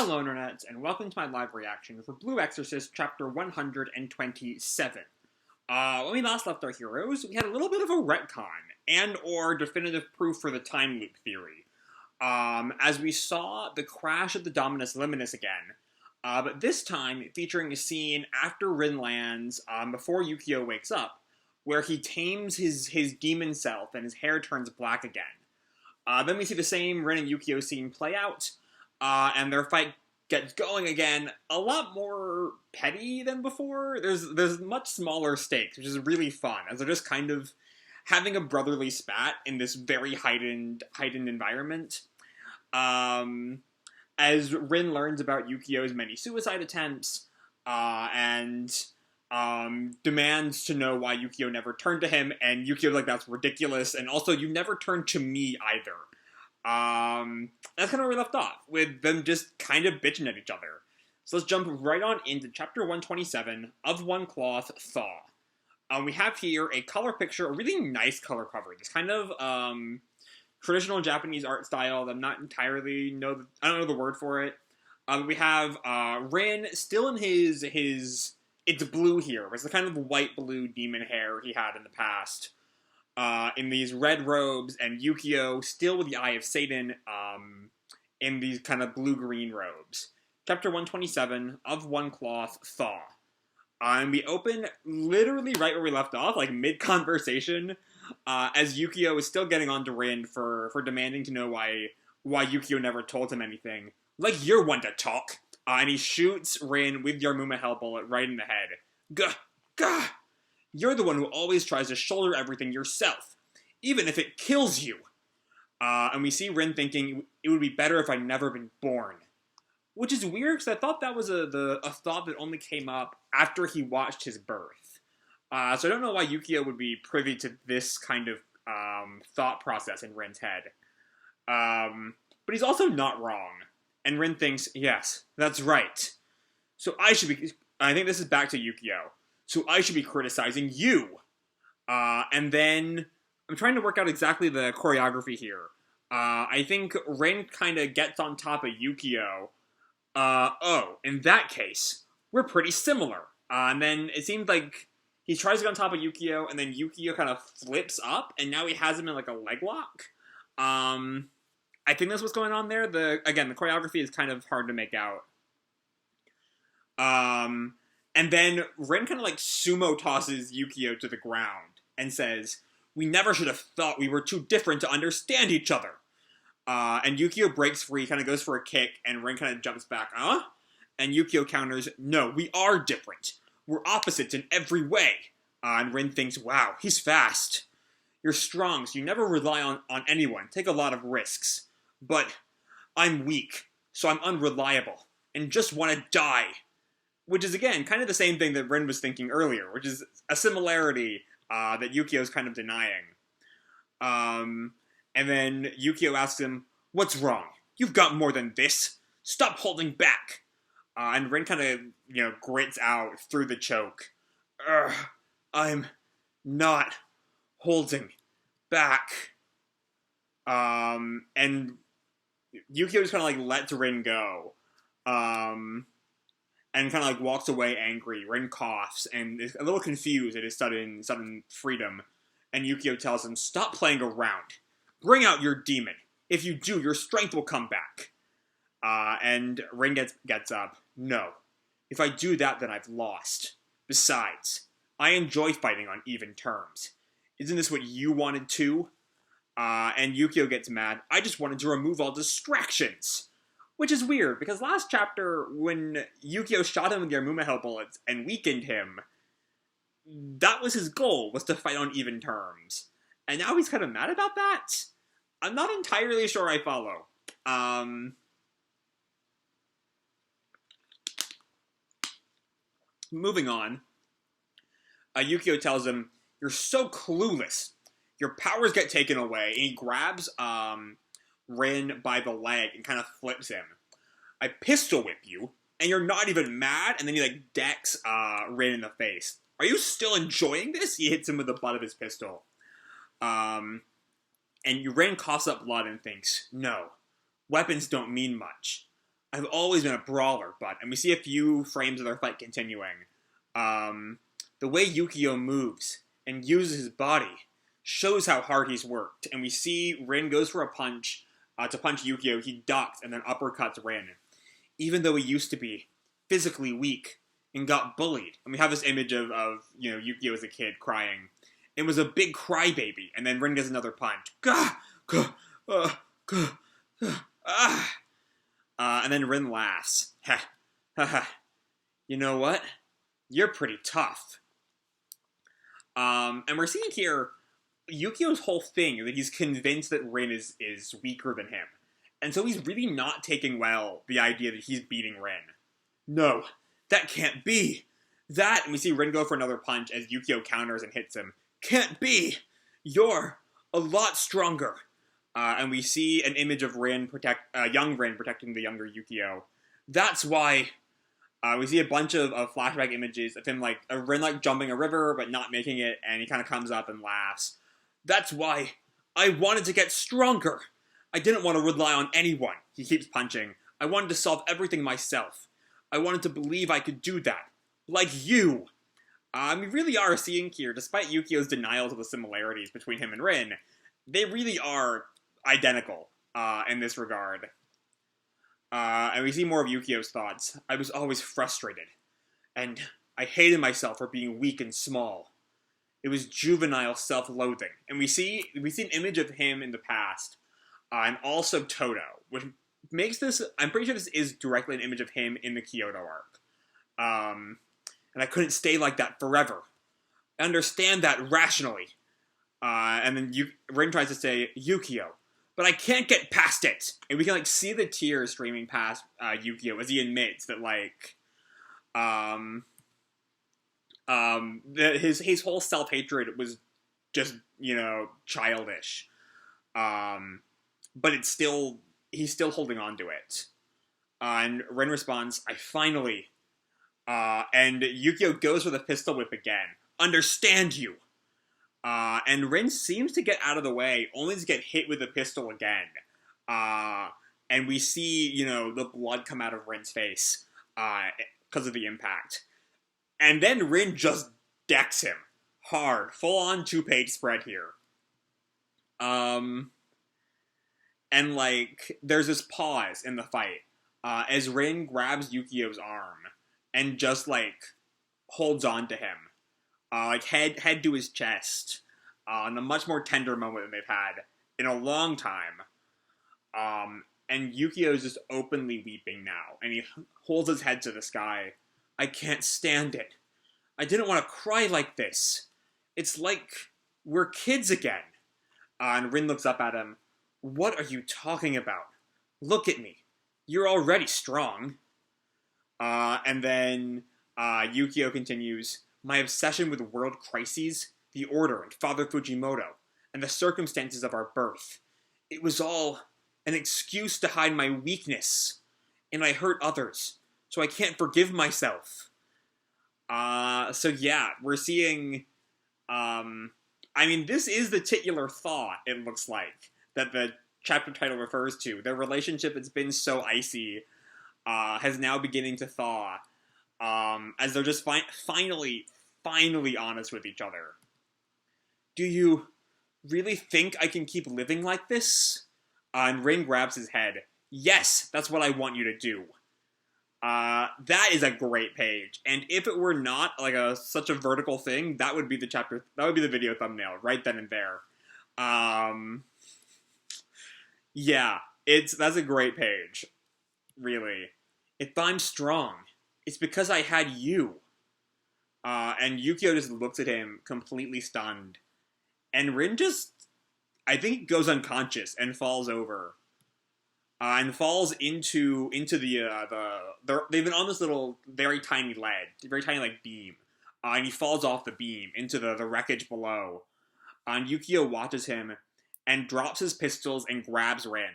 Hello, Internets, and welcome to my live reaction for Blue Exorcist Chapter 127. When we last left our heroes, we had a little bit of a retcon, and/or definitive proof for the time loop theory. As we saw the crash of the Dominus Liminis again, but this time featuring a scene after Rin lands, before Yukio wakes up, where he tames his demon self and his hair turns black again. Then we see the same Rin and Yukio scene play out, and their fight gets going again, a lot more petty than before. There's much smaller stakes, which is really fun, as they're just kind of having a brotherly spat in this very heightened environment. As Rin learns about Yukio's many suicide attempts, and demands to know why Yukio never turned to him, and Yukio's like, that's ridiculous, and also, you never turned to me either. That's kind of where we left off, with them just kind of bitching at each other. So let's jump right on into Chapter 127, Of One Cloth, Thaw. We have here a color picture, a really nice color cover. This kind of, traditional Japanese art style that I'm not entirely I don't know the word for it. We have, Rin still in his, it's blue here. It's the kind of white-blue demon hair he had in the past. In these red robes, and Yukio still with the Eye of Satan, in these kind of blue-green robes. Chapter 127, Of One Cloth, Thaw. And we open literally right where we left off, like mid-conversation, as Yukio is still getting on to Rin for demanding to know why Yukio never told him anything. Like, you're one to talk. And he shoots Rin with Yarmuma Hell Bullet right in the head. Gah! Gah! You're the one who always tries to shoulder everything yourself, even if it kills you. And we see Rin thinking, it would be better if I'd never been born. Which is weird, because I thought that was a thought that only came up after he watched his birth. So I don't know why Yukio would be privy to this kind of thought process in Rin's head. But he's also not wrong. And Rin thinks, yes, that's right. So I think this is back to Yukio. So I should be criticizing you. And then, I'm trying to work out exactly the choreography here. I think Rin kind of gets on top of Yukio. In that case, we're pretty similar. And then it seems like he tries to get on top of Yukio, and then Yukio kind of flips up, and now he has him in like a leg lock. I think that's what's going on there. The choreography is kind of hard to make out. And then Rin kind of like sumo tosses Yukio to the ground and says, we never should have thought we were too different to understand each other. And Yukio breaks free, kind of goes for a kick, and Rin kind of jumps back, huh? And Yukio counters, no, we are different. We're opposites in every way. And Rin thinks, wow, he's fast. You're strong, so you never rely on anyone, take a lot of risks. But I'm weak, so I'm unreliable, and just want to die. Which is, again, kind of the same thing that Rin was thinking earlier, which is a similarity that Yukio's kind of denying. And then Yukio asks him, what's wrong? You've got more than this. Stop holding back. And Rin kind of, grits out through the choke. I'm not holding back. And Yukio just kind of, lets Rin go. And kind of, walks away angry. Rin coughs, and is a little confused at his sudden freedom. And Yukio tells him, stop playing around. Bring out your demon. If you do, your strength will come back. And Rin gets up. No. If I do that, then I've lost. Besides, I enjoy fighting on even terms. Isn't this what you wanted too? And Yukio gets mad. I just wanted to remove all distractions. Which is weird, because last chapter, when Yukio shot him with Yarmuma Hell bullets and weakened him, that was his goal, was to fight on even terms. And now he's kind of mad about that? I'm not entirely sure I follow. Moving on. Yukio tells him, you're so clueless. Your powers get taken away, and he grabs, Rin by the leg and kind of flips him. I pistol whip you, and you're not even mad? And then he, decks, Rin in the face. Are you still enjoying this? He hits him with the butt of his pistol. And Rin coughs up blood and thinks, no, weapons don't mean much. I've always been a brawler, but... And we see a few frames of their fight continuing. The way Yukio moves and uses his body shows how hard he's worked. And we see Rin goes for a punch to punch Yukio. He ducks and then uppercuts Rin. Even though he used to be physically weak and got bullied. And we have this image of Yukio as a kid crying. It was a big crybaby. And then Rin gets another punch. Gah! Gah! Gah! Ah! And then Rin laughs. Ha! Ha ha. You know what? You're pretty tough. And we're seeing here Yukio's whole thing that he's convinced that Rin is weaker than him. And so he's really not taking well the idea that he's beating Rin. No, that can't be. That, and we see Rin go for another punch as Yukio counters and hits him. Can't be. You're a lot stronger. And we see an image of young Rin protecting the younger Yukio. That's why we see a bunch of flashback images of him, Rin, jumping a river, but not making it, and he kind of comes up and laughs. That's why I wanted to get stronger. I didn't want to rely on anyone. He keeps punching. I wanted to solve everything myself. I wanted to believe I could do that. Like you. We really are seeing here, despite Yukio's denials of the similarities between him and Rin, they really are identical in this regard. And we see more of Yukio's thoughts. I was always frustrated, and I hated myself for being weak and small. It was juvenile self-loathing. And we see an image of him in the past, and also Toto, which makes this, I'm pretty sure this is directly an image of him in the Kyoto arc. And I couldn't stay like that forever. I understand that rationally. And then Rin tries to say, Yukio, but I can't get past it. And we can, see the tears streaming past Yukio as he admits that, his whole self-hatred was just, childish. But he's still holding on to it. And Rin responds, I finally... and Yukio goes for the pistol whip again. Understand you! And Rin seems to get out of the way, only to get hit with the pistol again. And we see, the blood come out of Rin's face, because of the impact. And then Rin just decks him. Hard. Full-on 2-page spread here. And, there's this pause in the fight, as Rin grabs Yukio's arm, and just, holds on to him. Head to his chest, in a much more tender moment than they've had in a long time. And Yukio's just openly weeping now, and he holds his head to the sky. I can't stand it. I didn't want to cry like this. It's like we're kids again. And Rin looks up at him. What are you talking about? Look at me. You're already strong. And then Yukio continues, my obsession with world crises, the Order, and Father Fujimoto, and the circumstances of our birth. It was all an excuse to hide my weakness, and I hurt others, so I can't forgive myself. So yeah, we're seeing, this is the titular thought, it looks like, that the chapter title refers to. Their relationship that's been so icy, has now beginning to thaw, as they're just finally honest with each other. Do you really think I can keep living like this? And Rin grabs his head. Yes, that's what I want you to do. That is a great page, and if it were not such a vertical thing, that would be the chapter. That would be the video thumbnail right then and there. Yeah, that's a great page. Really. If I'm strong, it's because I had you. And Yukio just looks at him, completely stunned. And Rin just, I think, goes unconscious and falls over. And falls into they've been on this little, very tiny ledge, very tiny, beam. And he falls off the beam into the wreckage below. And Yukio watches him and drops his pistols and grabs Rin.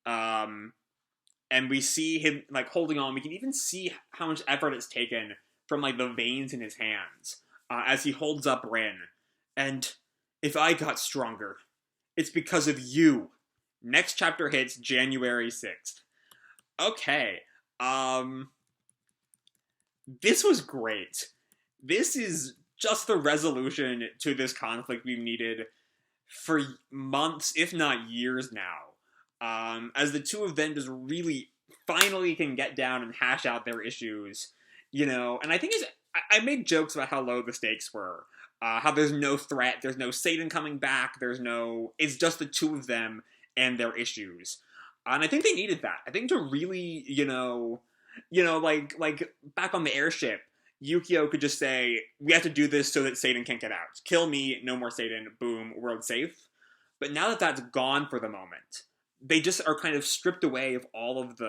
And we see him, holding on. We can even see how much effort it's taken from, the veins in his hands, as he holds up Rin. And if I got stronger, it's because of you. Next chapter hits January 6th. Okay. Um, this was great. This is just the resolution to this conflict we've needed for months, if not years now. As the two of them just really finally can get down and hash out their issues, and I think I made jokes about how low the stakes were. How there's no threat, there's no Satan coming back, it's just the two of them and their issues. And I think they needed that. I think to really, like back on the airship, Yukio could just say, "We have to do this so that Satan can't get out. Kill me, no more Satan. Boom, world safe." But now that that's gone for the moment, they just are kind of stripped away of all of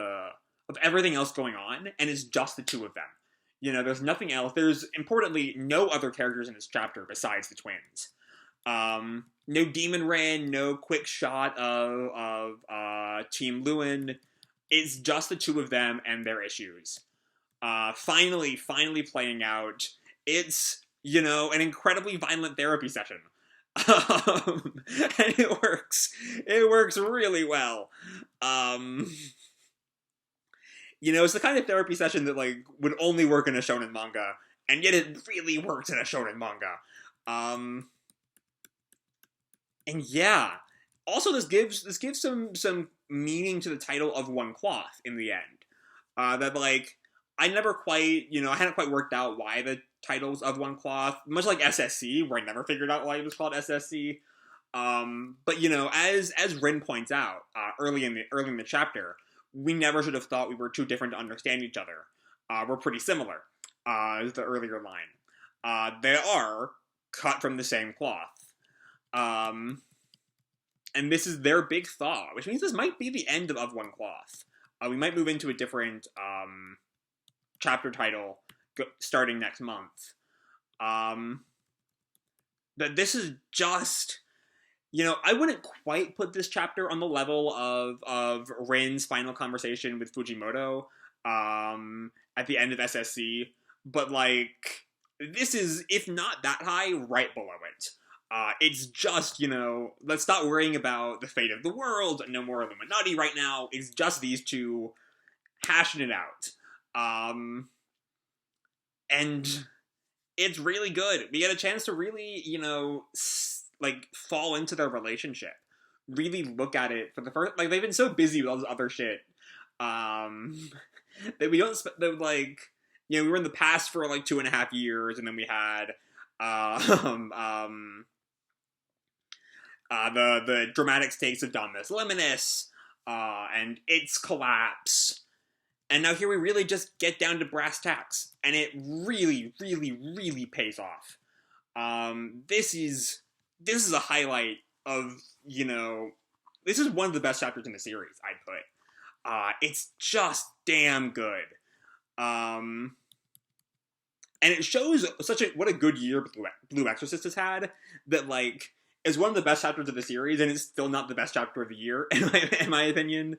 everything else going on, and it's just the two of them. There's nothing else. There's importantly no other characters in this chapter besides the twins. No Demon Rin, no quick shot of Team Lewin. It's just the two of them and their issues. Finally playing out. It's, an incredibly violent therapy session. And it works. It works really well. It's the kind of therapy session that, like, would only work in a shonen manga, and yet it really works in a shonen manga. And yeah. Also, this gives some meaning to the title of One Cloth in the end. That, like, I never quite, I hadn't quite worked out why the titles of One Cloth, much like SSC, where I never figured out why it was called SSC. But as Rin points out early in the chapter, we never should have thought we were too different to understand each other. We're pretty similar. Is the earlier line. They are cut from the same cloth. And this is their big thaw, which means this might be the end of One Cloth. We might move into a different chapter title starting next month. But this is just, I wouldn't quite put this chapter on the level of Rin's final conversation with Fujimoto at the end of SSC, but, like, this is, if not that high, right below it. It's just, let's stop worrying about the fate of the world, no more Illuminati right now. It's just these two hashing it out. And it's really good. We get a chance to really, fall into their relationship. Really look at it for the first, they've been so busy with all this other shit, that we don't, we were in the past for, 2.5 years, and then we had, the dramatic stakes of Dominus Liminis, and its collapse. And now here we really just get down to brass tacks, and it really, really, really pays off. This is a highlight of, this is one of the best chapters in the series, I'd put. It's just damn good. And it shows what a good year Blue Exorcist has had, that, is one of the best chapters of the series, and it's still not the best chapter of the year, in my opinion.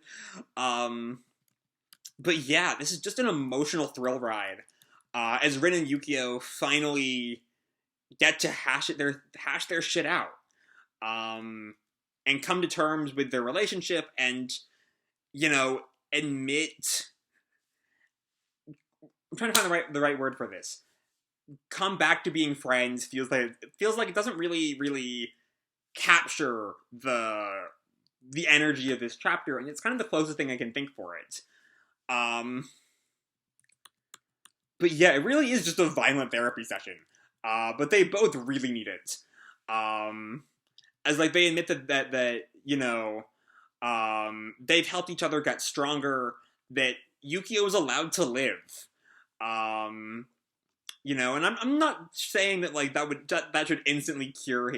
But yeah, this is just an emotional thrill ride. As Rin and Yukio finally get to hash their shit out. And come to terms with their relationship and, admit... I'm trying to find the right word for this. Come back to being friends feels like it doesn't really capture the energy of this chapter, and it's kind of the closest thing I can think for it. But yeah, it really is just a violent therapy session. But they both really need it. As they admit that they've helped each other get stronger, that Yukio is allowed to live. And I'm not saying that that should instantly cure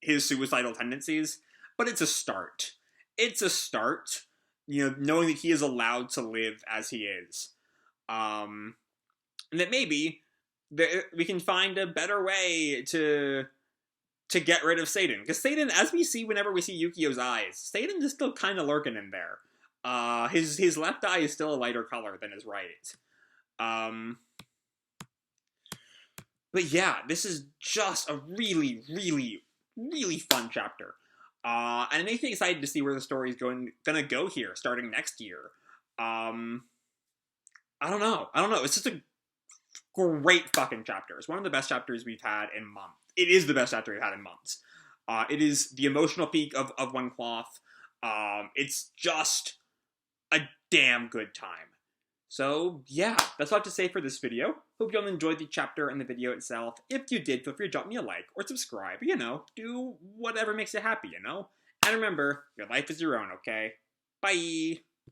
his suicidal tendencies, but it's a start. It's a start, knowing that he is allowed to live as he is. And that maybe we can find a better way to get rid of Satan. Because Satan, as we see whenever we see Yukio's eyes, Satan is still kind of lurking in there. His left eye is still a lighter color than his right. But yeah, this is just a really, really, really fun chapter. And it makes me excited to see where the story is gonna go here, starting next year. I don't know. It's just a great fucking chapter. It's one of the best chapters we've had in months. It is the best chapter we've had in months. It is the emotional peak of One Cloth. It's just a damn good time. So, yeah, that's all I have to say for this video. Hope you all enjoyed the chapter and the video itself. If you did, feel free to drop me a like or subscribe. You know, do whatever makes you happy, you know? And remember, your life is your own, okay? Bye!